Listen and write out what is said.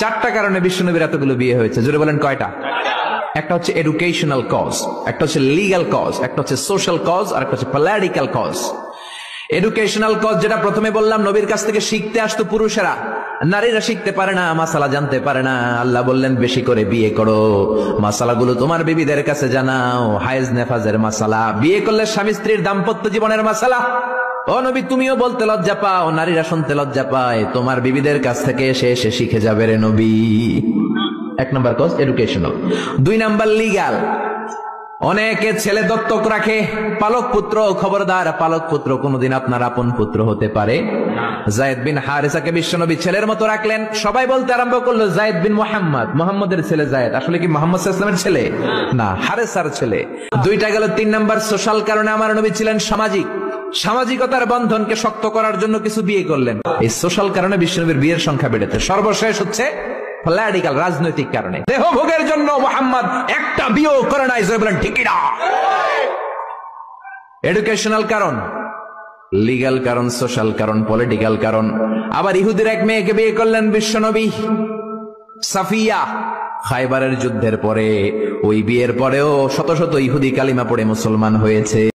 চারটা কারণে বিশ্বনবীর এতগুলো বিয়ে হয়েছে। জোরে বলেন কয়টা? একটা হচ্ছে এডুকেশনাল কজ, একটা হচ্ছে লিগ্যাল কজ, একটা হচ্ছে সোশ্যাল কজ, আর একটা হচ্ছে পলিটিক্যাল কজ। এডুকেশনাল কজ যেটা প্রথমে বললাম, নবীর কাছ থেকে শিখতে আসতো পুরুষেরা, নারীরা শিখতে পারে না, মাসালা জানতে পারে না। আল্লাহ বললেন বেশি করে বিয়ে করো, মাসালাগুলো তোমার বিবিদের কাছে জানাও, হায়েজ নেফাজের মাসালা, বিয়ে করলে স্বামী স্ত্রীর দাম্পত্য জীবনের মাসালা। ও নবী, তুমিও বলতে লজ্জা পাও, নারীরা শুনতে লজ্জা পায়, তোমার বিবিদের কাছ থেকে এসে এসে শিখে যাবে রে নবী। এক নম্বর কজ এডুকেশনাল। দুই নাম্বার লিগ্যাল। অনেকে ছেলে দত্তক রাখে, পালক পুত্র, খবরদার, পালক পুত্র কোনদিন আপনার আপন পুত্র হতে পারে। যায়েদ বিন হারেসাকে বিশ্বনবী ছেলের মতো রাখলেন। সবাই বলতে আরম্ভ করলো যায়েদ বিন মুহাম্মদ, মুহাম্মদের ছেলে যায়েদ। আসলে কি মুহাম্মদ সাল্লাল্লাহু আলাইহি ওয়াসাল্লামের ছেলে? না, হারেসার ছেলে। দুইটা গেল। তিন নাম্বার সোশ্যাল কারণে আমার নবী ছিলেন সামাজিক, সামাজিকতার বন্ধনকে শক্ত করার জন্য কিছু বিয়ে করলেন। এই সোশ্যাল কারণে বিশ্বনবীর বিয়ের সংখ্যা বেড়েছে। সর্বশেষ হচ্ছে পলিটিক্যাল, রাজনৈতিক কারণে। দেহ ভোগের জন্য মুহাম্মদ একটা বিয়ে করে নাই, বলেন ঠিক না? এডুকেশনাল কারণ, লিগ্যাল কারণ, সোশ্যাল কারণ, পলিটিক্যাল কারণ। আবার ইহুদির এক মেয়েকে বিয়ে করলেন বিশ্বনবী, সাফিয়া। খায়বারের যুদ্ধের পরে, ওই বিয়ের পরেও শত শত ইহুদি কালিমা পড়ে মুসলমান হয়েছে।